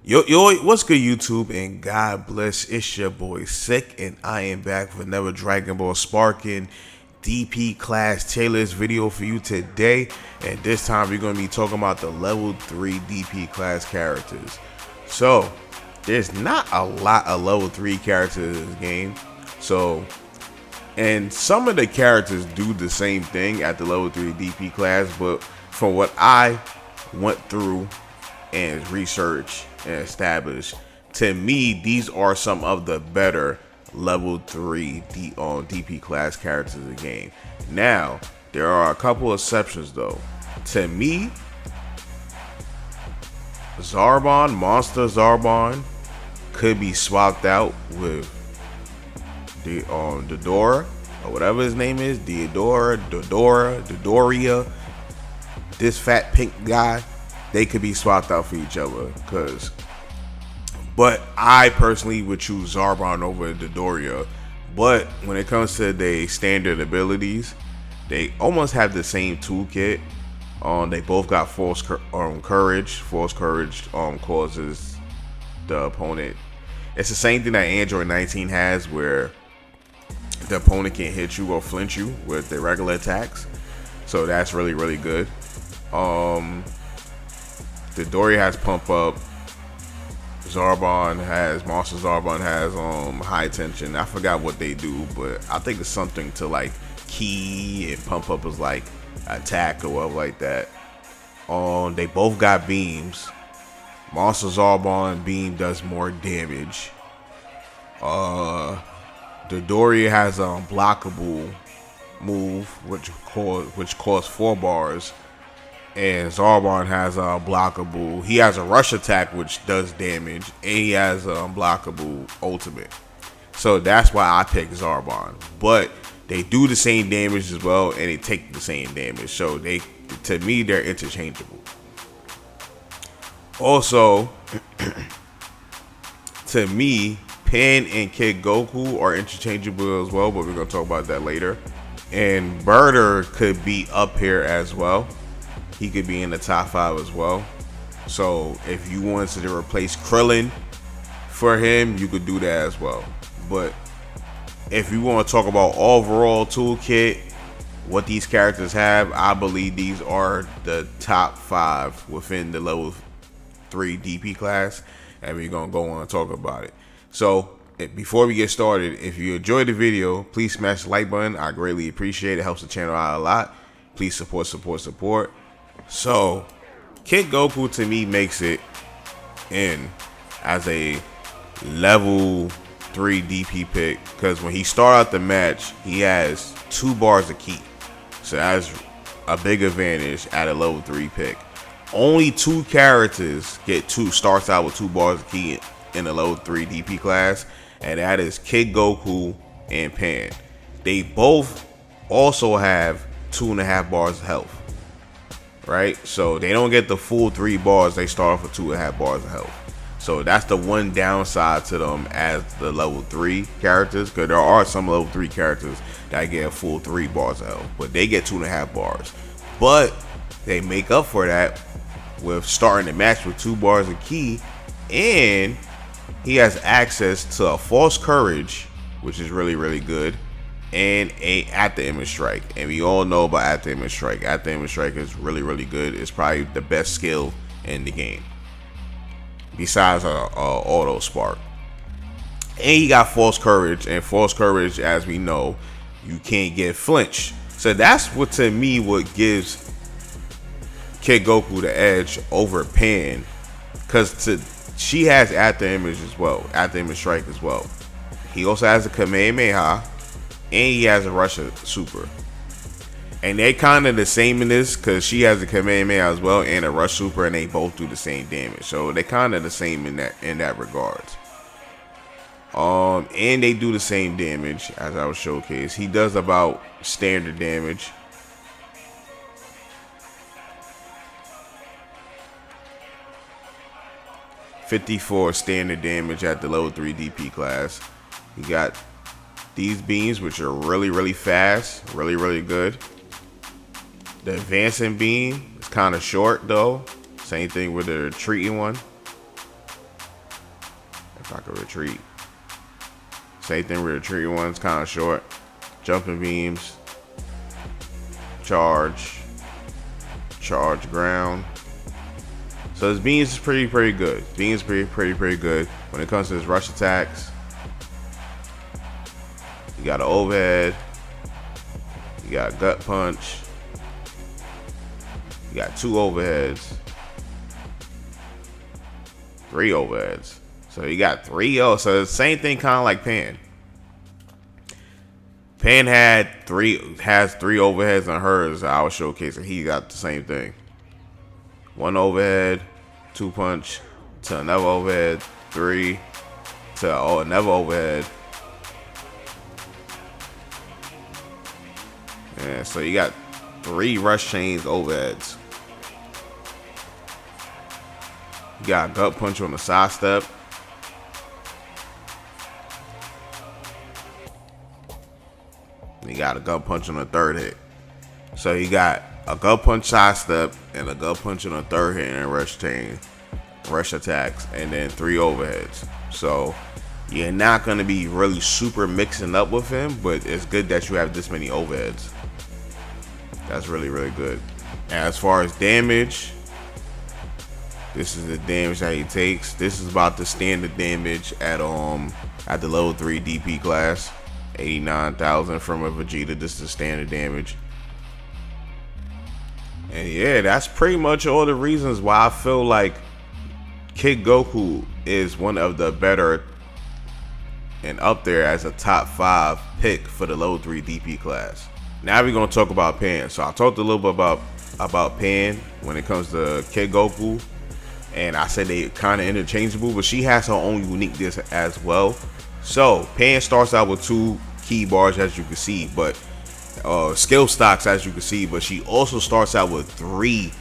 Yo, what's good, YouTube? And God bless. It's your boy Sick, and I am back with another Dragon Ball Sparking DP class tier list video for you today. And this time we're going to be talking about the level 3 DP class characters. So, there's not a lot of level 3 characters in this game. And some of the characters do the same thing at the level 3 DP class, but from what I went through and research and establish, to me these are some of the better level 3 DP class characters in the game. Now there are a couple exceptions though. To me, Monster Zarbon could be swapped out with the Dodoria or whatever his name is, Dodoria, this fat pink guy. They could be swapped out for each other, but I personally would choose Zarbon over Dodoria. But when it comes to their standard abilities, they almost have the same toolkit. They both got false courage. False courage causes the opponent. It's the same thing that Android 19 has, where the opponent can hit you or flinch you with their regular attacks. So that's really good. Dodoria has pump up. Monster Zarbon has high tension. I forgot what they do, but I think it's something to like key, and pump up is like attack or whatever like that. They both got beams. Monster Zarbon beam does more damage. Dodoria has a blockable move which costs 4 bars. And Zarbon has a blockable. He has a rush attack which does damage, and he has a unblockable ultimate. So that's why I picked Zarbon. But they do the same damage as well, and they take the same damage. So to me, they're interchangeable. Also, to me, Pan and Kid Goku are interchangeable as well, but we're gonna talk about that later. And Birder could be up here as well. He could be in the top 5 as well. So if you wanted to replace Krillin for him, you could do that as well. But if you want to talk about overall toolkit, what these characters have, I believe these are the top 5 within the level 3 DP class, and we're gonna go on and talk about it. So before we get started, if you enjoyed the video, please smash the like button. I greatly appreciate it. It helps the channel out a lot. Please support. So, Kid Goku to me makes it in as a level 3 DP pick, because when he starts out the match, he has 2 bars of ki. So that's a big advantage at a level 3 pick. Only 2 characters starts out with 2 bars of ki in a level 3 DP class, and that is Kid Goku and Pan. They both also have 2.5 bars of health. Right, so they don't get the full 3 bars. They start off with 2.5 bars of health. So that's the one downside to them as the level 3 characters, because there are some level 3 characters that get a full 3 bars of health, but they get 2.5 bars. But they make up for that with starting the match with 2 bars of ki, and he has access to a false courage, which is really good, and a at the image strike. And we all know about at the image strike. At the image strike is really good. It's probably the best skill in the game, besides auto spark. And he got false courage, and false courage, as we know, you can't get flinch. So that's what, to me, what gives Kid Goku the edge over Pan, because she has at the image as well, at the image strike as well. He also has a Kamehameha, and he has a Russia super, and they kind of the same in this, because she has a Kamehameha as well and a rush super, and they both do the same damage. So they kind of the same in that regards. And they do the same damage as I was showcased. He does about standard damage. $54 standard damage at the level 3 DP class. You got these beams, which are really fast, really good. The advancing beam is kind of short though. Same thing with the retreating one. If I could retreat. Same thing with retreat ones, kind of short. Jumping beams. Charge. Charge ground. So his beams is pretty good. Beams pretty good. When it comes to his rush attacks, you got an overhead. You got a gut punch. You got 2 overheads. 3 overheads. So you got 3. Oh, so the same thing, kind of like Pan. Pan has 3 overheads on hers. I was showcasing. He got the same thing. 1 overhead, 2 punch to another overhead, 3 to another overhead. Yeah, so you got 3 rush chains overheads. You got a gut punch on the side step. You got a gut punch on the third hit. So you got a gut punch side step and a gut punch on the third hit and rush chain, rush attacks, and then 3 overheads. So you're not going to be really super mixing up with him, but it's good that you have this many overheads. That's really good. As far as damage, this is the damage that he takes. This is about the standard damage at the level 3 DP class. 89,000 from a Vegeta. This is the standard damage. And yeah, that's pretty much all the reasons why I feel like Kid Goku is one of the better and up there as a top 5 pick for the level 3 DP class. Now we're gonna talk about Pan. So I talked a little bit about Pan when it comes to Kid Goku, and I said they kind of interchangeable, but she has her own uniqueness as well. So Pan starts out with 2 key bars, as you can see, but skill stocks, as you can see, but she also starts out with 3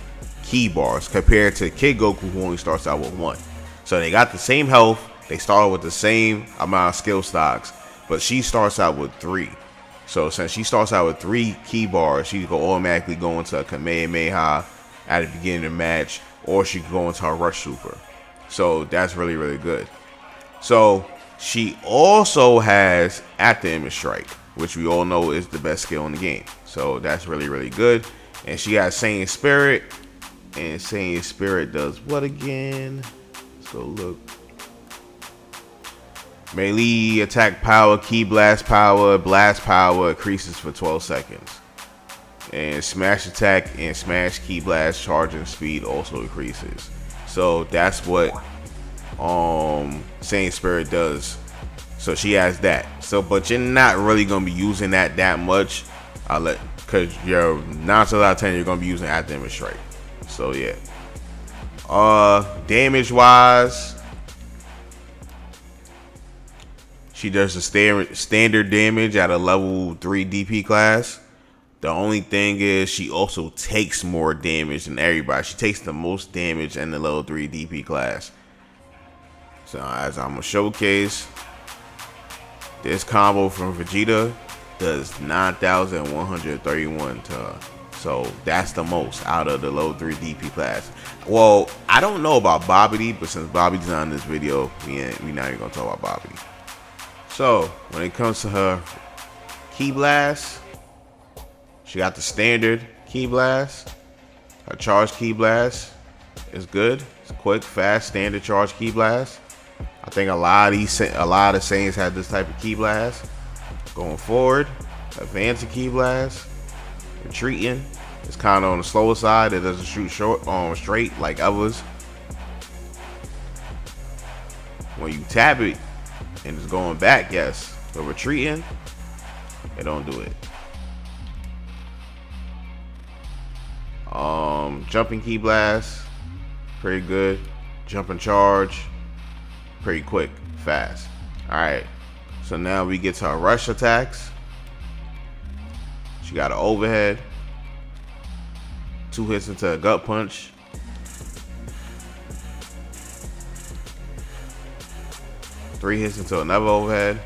key bars compared to Kid Goku, who only starts out with 1. So they got the same health, they started with the same amount of skill stocks, but she starts out with 3. So since she starts out with 3 key bars, she can automatically go into a Kamehameha at the beginning of the match, or she can go into her rush super. So that's really good. So she also has After Image Strike, which we all know is the best skill in the game. So that's really good. And she has Saiyan Spirit. And Saiyan Spirit does what again? Let's go look. Melee attack power, key blast power, increases for 12 seconds. And smash attack and smash key blast charging speed also increases. So that's what Saiyan Spirit does. So she has that. So, but you're not really gonna be using that much. Because you're 9 times out of 10 you're gonna be using After Image Strike. So yeah. Damage wise, she does the standard damage at a level 3 DP class. The only thing is she also takes more damage than everybody. She takes the most damage in the level 3 DP class. So as I'm gonna showcase, this combo from Vegeta does 9,131 to her. So that's the most out of the level 3 DP class. Well, I don't know about Bobbity, but since Bobbity's not in this video, we not even gonna talk about Bobbity. So when it comes to her Key Blast, she got the standard Key Blast. Her charge Key Blast is good. It's quick, fast, standard charge Key Blast. I think a lot of Saiyans have this type of Key Blast. Going forward, advancing Key Blast, retreating. It's kind of on the slower side. It doesn't shoot straight like others. When you tap it and it's going back, yes, but retreating, it don't do it. Jumping Key Blast, pretty good. Jumping charge, pretty quick, fast. All right, so now we get to our rush attacks. She got an overhead, 2 hits into a gut punch, three hits into another overhead,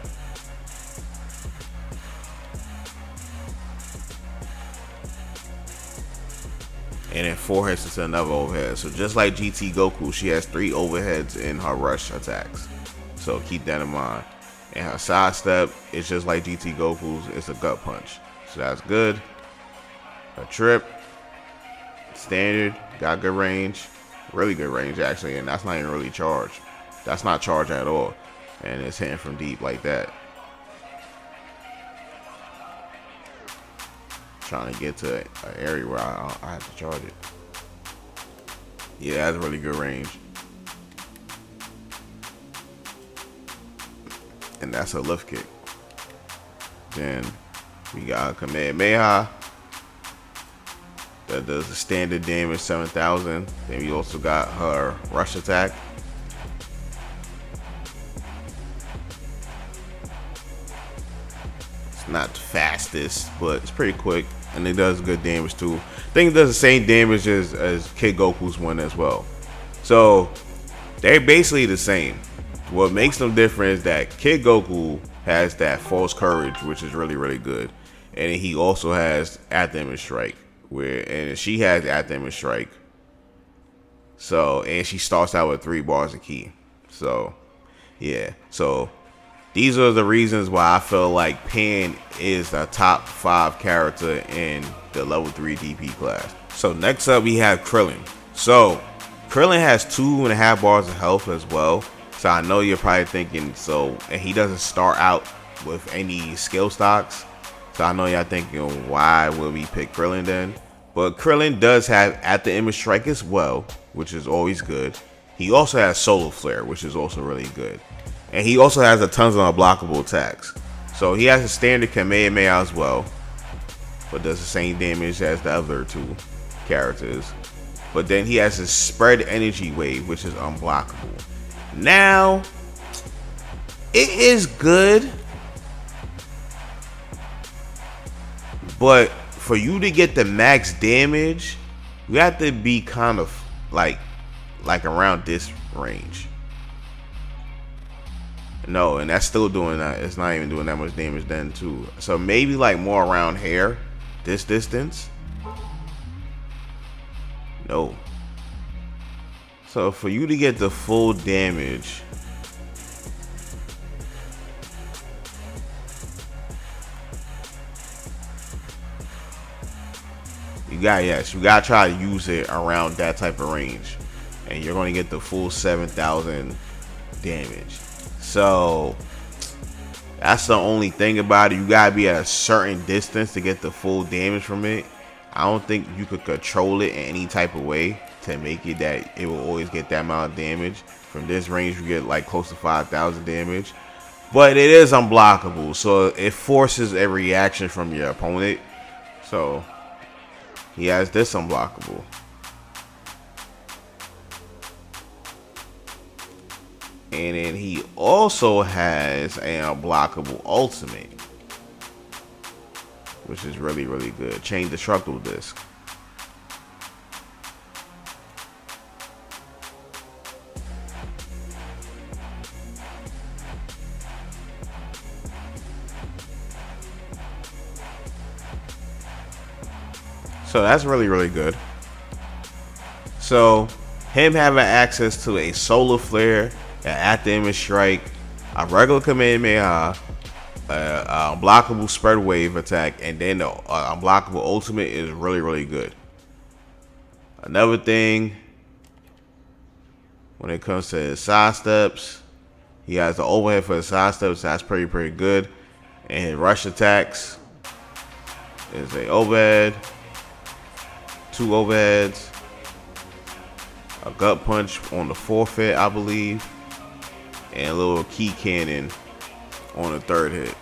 and then 4 hits into another overhead. So just like GT Goku, she has 3 overheads in her rush attacks. So keep that in mind. And her sidestep is just like GT Goku's. It's a gut punch. So that's good. Her trip, standard, got good range. Really good range, actually. And that's not even really charged. That's not charged at all. And it's hitting from deep like that. Trying to get to an area where I have to charge it. Yeah, that's really good range. And that's a lift kick. Then we got Kamehameha. That does a standard damage 7,000. Then we also got her rush attack. It's not the fastest, but it's pretty quick. And it does good damage too. I think it does the same damage as Kid Goku's one as well. So they're basically the same. What makes them different is that Kid Goku has that false courage, which is really, really good. And he also has at them and strike. And she has at them and strike. So, and she starts out with 3 bars of ki. So, yeah. So these are the reasons why I feel like Pan is a top 5 character in the level 3 DP class. So next up we have Krillin. So Krillin has 2.5 bars of health as well. So I know you're probably thinking, and he doesn't start out with any skill stocks. So I know y'all thinking, why would we pick Krillin then? But Krillin does have at the image strike as well, which is always good. He also has solo flare, which is also really good. And he also has a tons of unblockable attacks. So he has a standard Kamehameha as well, but does the same damage as the other 2 characters. But then he has his spread energy wave, which is unblockable. Now, it is good, but for you to get the max damage, you have to be kind of like around this range. No, and that's still doing that. It's not even doing that much damage then too. So maybe like more around here, this distance. No. So for you to get the full damage, you gotta try to use it around that type of range, and you're going to get the full 7,000 damage. So that's the only thing about it. You gotta be at a certain distance to get the full damage from it. I don't think you could control it in any type of way to make it that it will always get that amount of damage. From this range, you get like close to 5,000 damage. But it is unblockable, so it forces a reaction from your opponent. So he has this unblockable. And then he also has an unblockable ultimate, which is really, really good. Chain Destructible Disc. So that's really, really good. So him having access to a solar flare, an at the image strike, a regular Kamehameha, unblockable spread wave attack, and then the unblockable ultimate is really, really good. Another thing, when it comes to his side steps, he has the overhead for his side steps. That's pretty, pretty good. And his rush attacks is a overhead, 2 overheads, a gut punch on the 4th hit, I believe, and a little key cannon on the 3rd hit.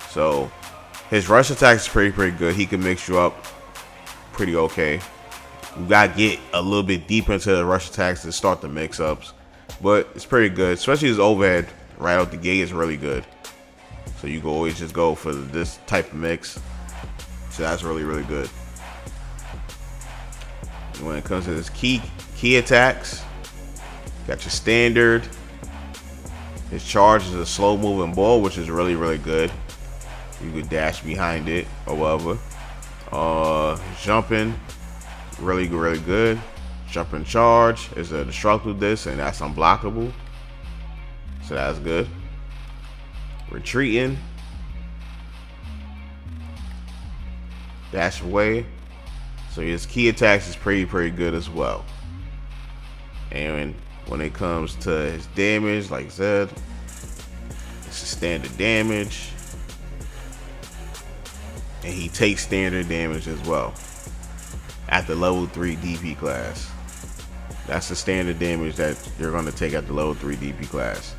So his rush attack is pretty, pretty good. He can mix you up pretty okay. You gotta get a little bit deeper into the rush attacks to start the mix-ups, but it's pretty good. Especially his overhead right out the gate is really good. So you can always just go for this type of mix. So that's really, really good. When it comes to his key attacks, got your standard. His charge is a slow moving ball, which is really, really good. You could dash behind it or whatever. Jumping, really, really good. Jumping charge is a destructible disc, and that's unblockable. so that's good. Retreating, dash away, so his key attacks is pretty good as well. And when it comes to his damage, like I said, it's a standard damage, and he takes standard damage as well at the level 3 DP class. That's the standard damage that you're going to take at the level 3 DP class.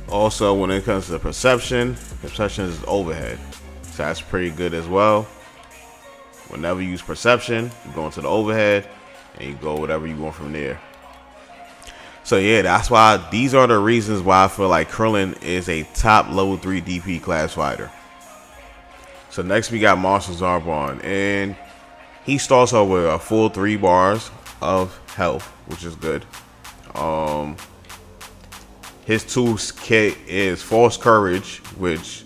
Also, when it comes to perception is overhead, so that's pretty good as well. Whenever you use perception, you go into the overhead and you go whatever you want from there. So yeah, that's why these are the reasons why I feel like Krillin is a top level 3 DP class fighter. So next we got Master Zarbon, and he starts off with a full 3 bars of health, which is good. His toolkit is False Courage, which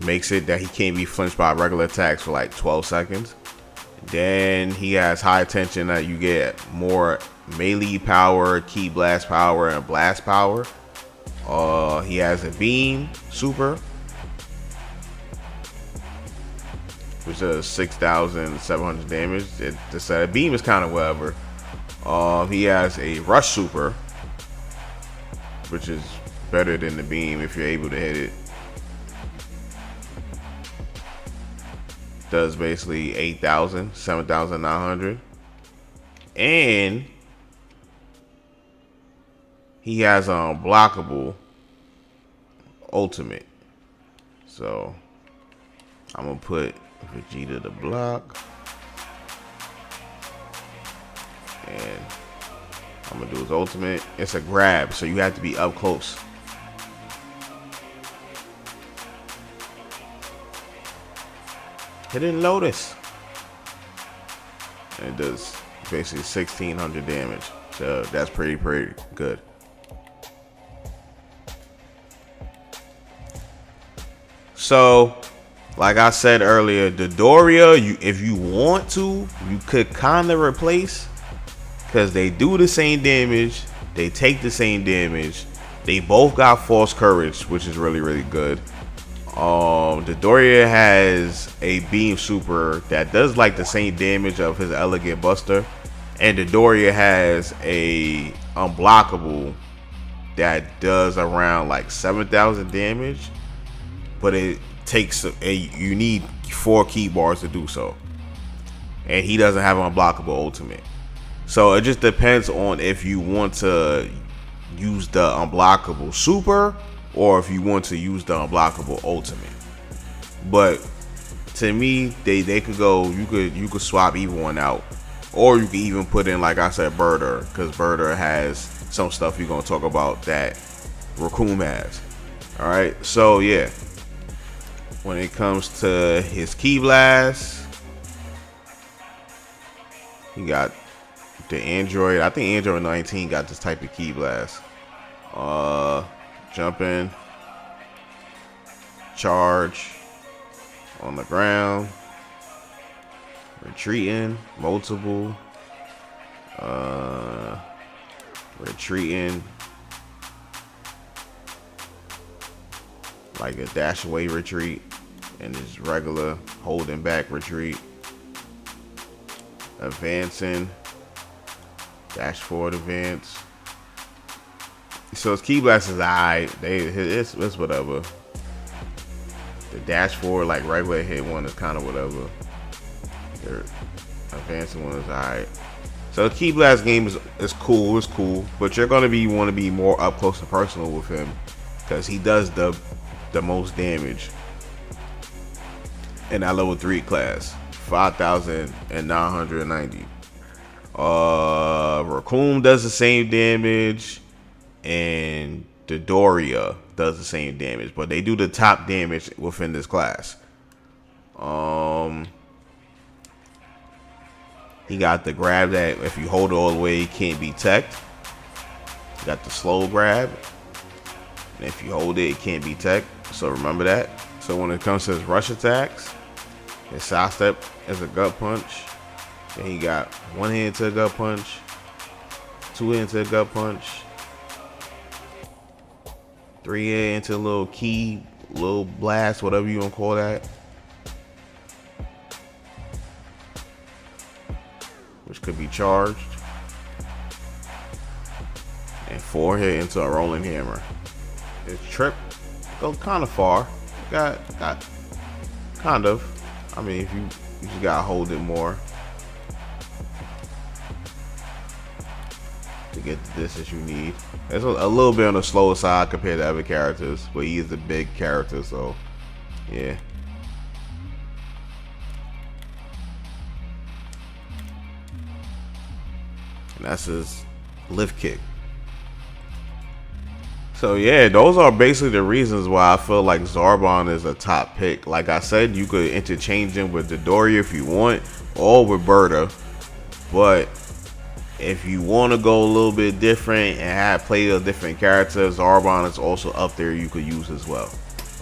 makes it that he can't be flinched by regular attacks for like 12 seconds. Then he has High Tension, that you get more melee power, key blast power, and blast power. He has a Beam Super, which does 6,700 damage. The beam is kind of whatever. He has a Rush Super, which is better than the beam if you're able to hit it. Does basically 8,000, 7,900. And he has unblockable ultimate. So I'm gonna put Vegeta to block, and I'm gonna do his ultimate. It's a grab, so you have to be up close. Hidden Lotus, and it does basically 1,600 damage. So that's pretty good. So, like I said earlier, Dodoria, if you want to, you could kind of replace, because they do the same damage, they take the same damage, they both got False Courage, which is really good. Dodoria has a Beam Super that does like the same damage of his Elegant Buster, and Dodoria has a Unblockable that does around like 7,000 damage, but it takes you need 4 key bars to do so, and he doesn't have an Unblockable ultimate. So it just depends on if you want to use the Unblockable Super or if you want to use the Unblockable ultimate. But to me, they could go, you could swap either one out, or you could even put in, like I said, Birder, because Birder has some stuff you're gonna talk about that Recoome has. All right, so yeah, when it comes to his Key Blast, he got the Android. I think Android 19 got this type of Key Blast. Jumping, charge on the ground, retreating, multiple, retreating, like a dash away retreat, and just regular holding back retreat, advancing, dash forward advance. So his Key Blast is alright. It's whatever. The dash forward, like regular hit one, is kind of whatever. Their advancing one is alright. So the Key Blast game is cool. It's cool, but you're gonna want to be more up close and personal with him, because he does the most damage in that level 3 class, 5,990. Recoome does the same damage, and Dodoria does the same damage, but they do the top damage within this class. He got the grab that if you hold it all the way, he can't be teched. He got the slow grab, and if you hold it, it can't be teched. So remember that. So when it comes to his rush attacks, his side step is a gut punch. And he got 1 hand to a gut punch, 2 hands to a gut punch, 3 hit into a little key, little blast, whatever you want to call that. Which could be charged. And 4 hit into a rolling hammer. His trip goes kind of far. Got kind of. I mean, if you just gotta hold it more to get the distance you need. It's a little bit on the slower side compared to other characters, but he is a big character, so yeah. And that's his lift kick. So yeah, those are basically the reasons why I feel like Zarbon is a top pick. Like I said, you could interchange him with Dodoria if you want, or with Berta. But if you want to go a little bit different and have played a different character, Zarbon is also up there you could use as well.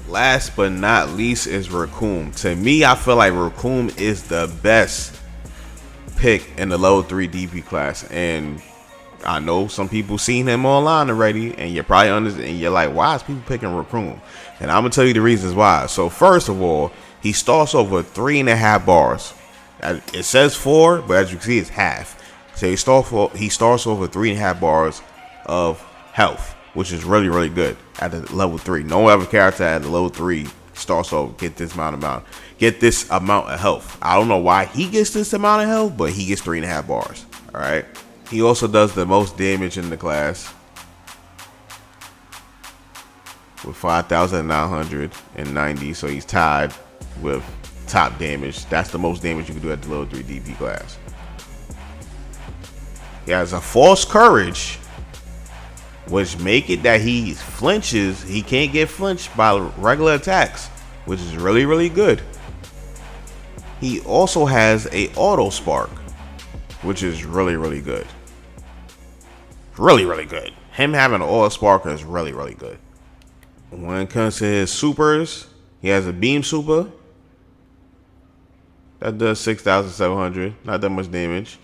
Last but not least is Recoome. To me, I feel like Recoome is the best pick in the level 3 DP class. And I know some people seen him online already, and you're probably understand. You're like, why is people picking Recoome? And I'm gonna tell you the reasons why. So first of all, he starts over 3.5 bars. It says 4, but as you can see, it's half. So he starts over 3.5 bars of health, which is really good at the level 3. No other character at the level 3 starts over get this amount of health. I don't know why he gets this amount of health, but he gets 3.5 bars. All right. He also does the most damage in the class with 5,990. So he's tied with top damage. That's the most damage you can do at the level 3 DP class. He has a false courage, which make it that he flinches. He can't get flinched by regular attacks, which is really good. He also has a auto spark, which is really good. Really good. Him having an auto spark is really good. When it comes to his supers, he has a beam super that does 6,700. Not that much damage.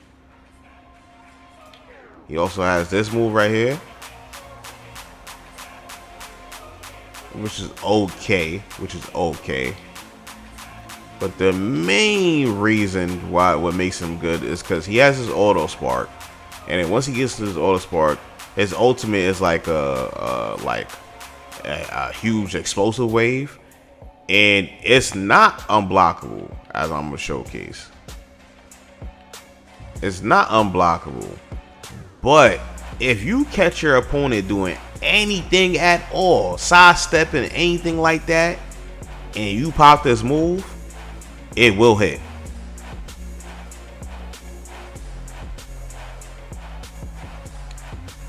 He also has this move right here, which is okay. But the main reason what makes him good is because he has his auto spark, and then once he gets to his auto spark, his ultimate is like a huge explosive wave, and it's not unblockable, as I'm gonna showcase. It's not unblockable, but if you catch your opponent doing anything at all, sidestepping anything like that, and you pop this move, it will hit.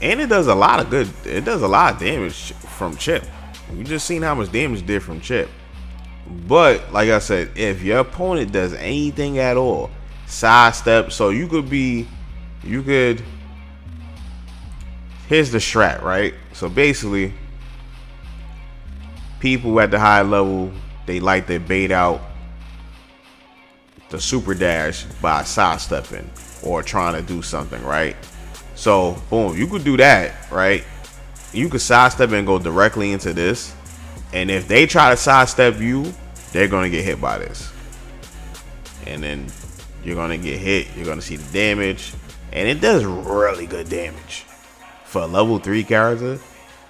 And it does a lot of good. It does a lot of damage from chip. You just seen how much damage it did from chip. But like I said, if your opponent does anything at all, sidestep, so you could. Here's the strat, right? So basically, people at the high level, they like to bait out the super dash by sidestepping or trying to do something, right? So boom, you could do that, right? You could sidestep and go directly into this, and if they try to sidestep you, they're gonna get hit by this, and then you're gonna get hit. You're gonna see the damage, and it does really good damage for a level 3 character.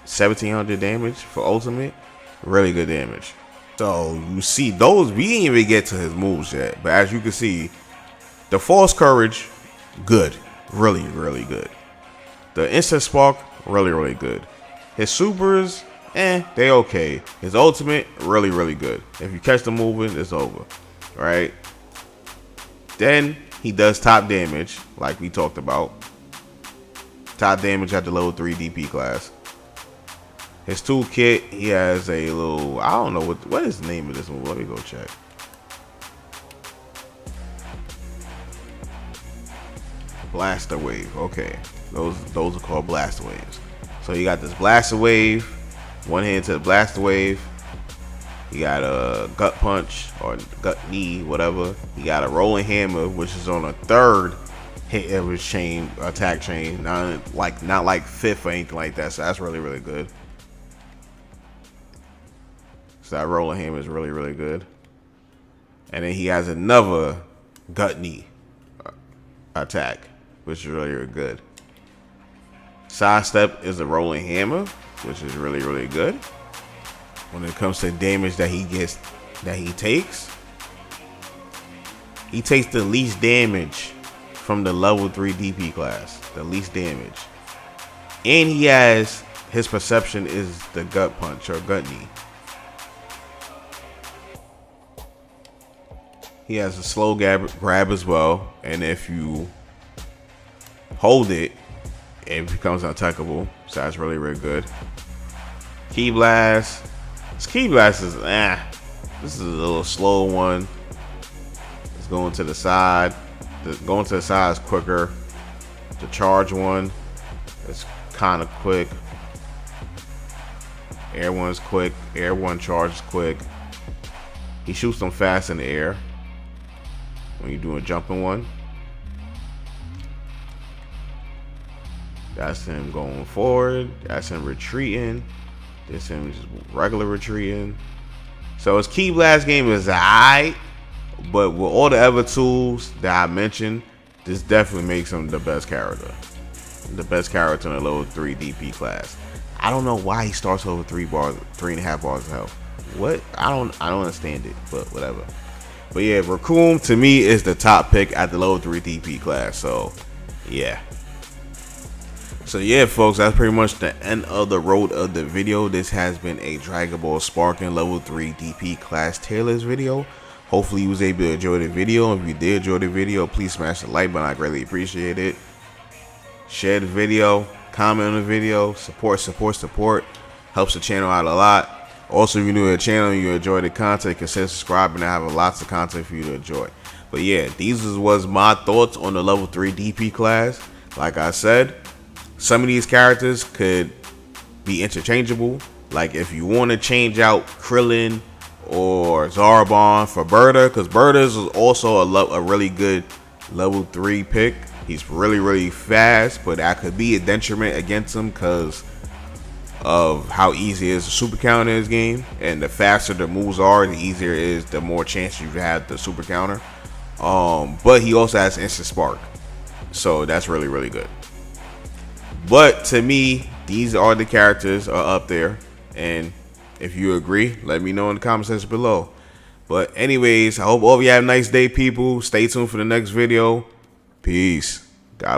1,700 damage for ultimate, really good damage. So you see those, we didn't even get to his moves yet, but as you can see, the false courage, good, really good. The instant spark, really good. His supers, they okay. His ultimate, really good. If you catch the movement, it's over, right? Then he does top damage, like we talked about. Top damage at the level 3 DP class. His toolkit, he has a little, I don't know what is the name of this move. Let me go check. Blaster wave. Okay, those are called blaster waves. So you got this blaster wave, one hand to the blaster wave. You got a gut punch or gut knee, whatever. You got a rolling hammer, which is on a third hit of his chain, attack chain, not like fifth or anything like that. So that's really good. So that rolling hammer is really, really good. And then he has another gut knee attack, which is really, really good. Sidestep is a rolling hammer, which is really, really good. When it comes to damage that he takes the least damage from the level 3 DP class. The least damage. And he has, his perception is the gut punch or gut knee. He has a slow grab as well. And if you hold it, it becomes unattackable. So that's really, really good. Ki Blast. This Ki Blast is, this is a little slow one. It's going to the side. Going to the side is quicker. The charge one is kind of quick. Air one's quick. Air one charge is quick. He shoots them fast in the air when you do a jumping one. That's him going forward. That's him retreating. This him just regular retreating. So his Ki Blast game is alright, but with all the other tools that I mentioned, this definitely makes him the best character. The best character in the level 3 DP class. I don't know why he starts over 3.5 bars of health. What? I don't understand it, but whatever. But yeah, Recoome to me is the top pick at the level 3 DP class. So yeah. So yeah, folks, that's pretty much the end of the road of the video. This has been a Dragon Ball Sparking level 3 DP class tier list video. Hopefully you was able to enjoy the video. If you did enjoy the video, please smash the like button. I greatly appreciate it. Share the video, comment on the video, support. Helps the channel out a lot. Also, if you're new to the channel and you enjoy the content, consider subscribing. I have lots of content for you to enjoy. But yeah, these was my thoughts on the level 3 DP class. Like I said, some of these characters could be interchangeable. Like if you want to change out Krillin or Zarbon for Berta, because Berta is also a really good level 3 pick. He's really, really fast, but that could be a detriment against him because of how easy it is to super counter in this game. And the faster the moves are, the easier it is, the more chance you have the super counter. But he also has instant spark, so that's really, really good. But to me, these are the characters are up there. And if you agree, let me know in the comment section below. But anyways, I hope all of you have a nice day, people. Stay tuned for the next video. Peace. God bless.